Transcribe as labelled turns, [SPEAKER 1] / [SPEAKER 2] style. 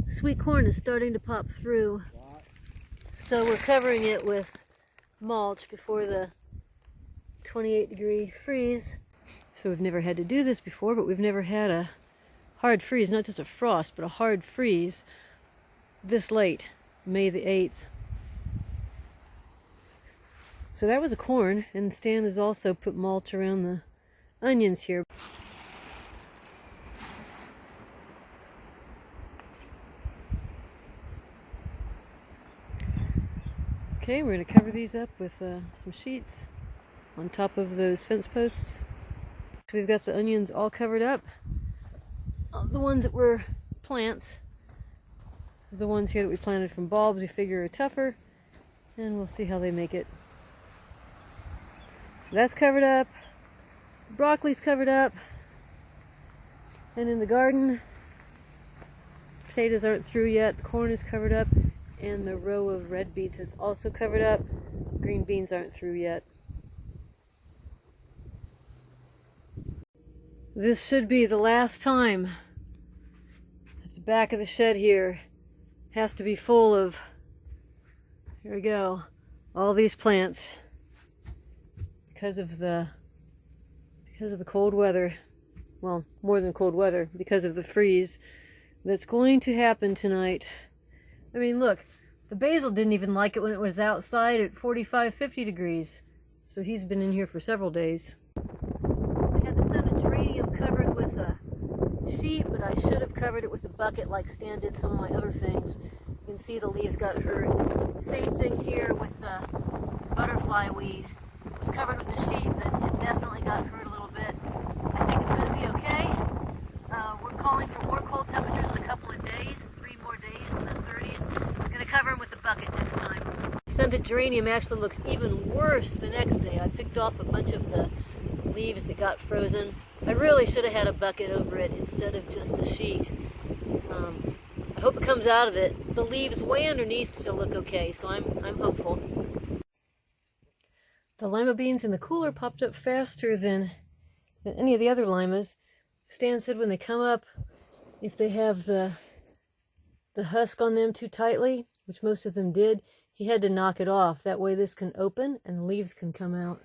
[SPEAKER 1] Sweet corn is starting to pop through. So we're covering it with mulch before the 28-degree freeze. So we've never had to do this before, but we've never had a hard freeze, not just a frost, but a hard freeze this late, May the 8th. So that was a corn, and Stan has also put mulch around the onions here. Okay, we're going to cover these up with some sheets on top of those fence posts. So we've got the onions all covered up. The ones that were plants, the ones here that we planted from bulbs, we figure are tougher, and we'll see how they make it. So that's covered up. The broccoli's covered up. And in the garden, potatoes aren't through yet. The corn is covered up. And the row of red beets is also covered up. Green beans aren't through yet. This should be the last time that the back of the shed here has to be full of, here we go, all these plants because of the cold weather. Well, more than cold weather, because of the freeze that's going to happen tonight. I mean, look, the basil didn't even like it when it was outside at 45, 50 degrees. So he's been in here for several days. I had the scented geranium covered with a sheet, but I should have covered it with a bucket like Stan did some of my other things. You can see the leaves got hurt. Same thing here with the butterfly weed. It was covered with a sheet, but it definitely got hurt a little bit. I think it's going to be okay. We're calling for more cold temperatures in a couple of days, 3 more days in the 30s. We're going to cover them with a bucket next time. Scented geranium actually looks even worse the next day. I picked off a bunch of the leaves that got frozen. I really should have had a bucket over it instead of just a sheet. I hope it comes out of it. The leaves way underneath still look okay, so I'm hopeful. The lima beans in the cooler popped up faster than any of the other limas. Stan said when they come up, if they have the husk on them too tightly, which most of them did, he had to knock it off. That way this can open and the leaves can come out.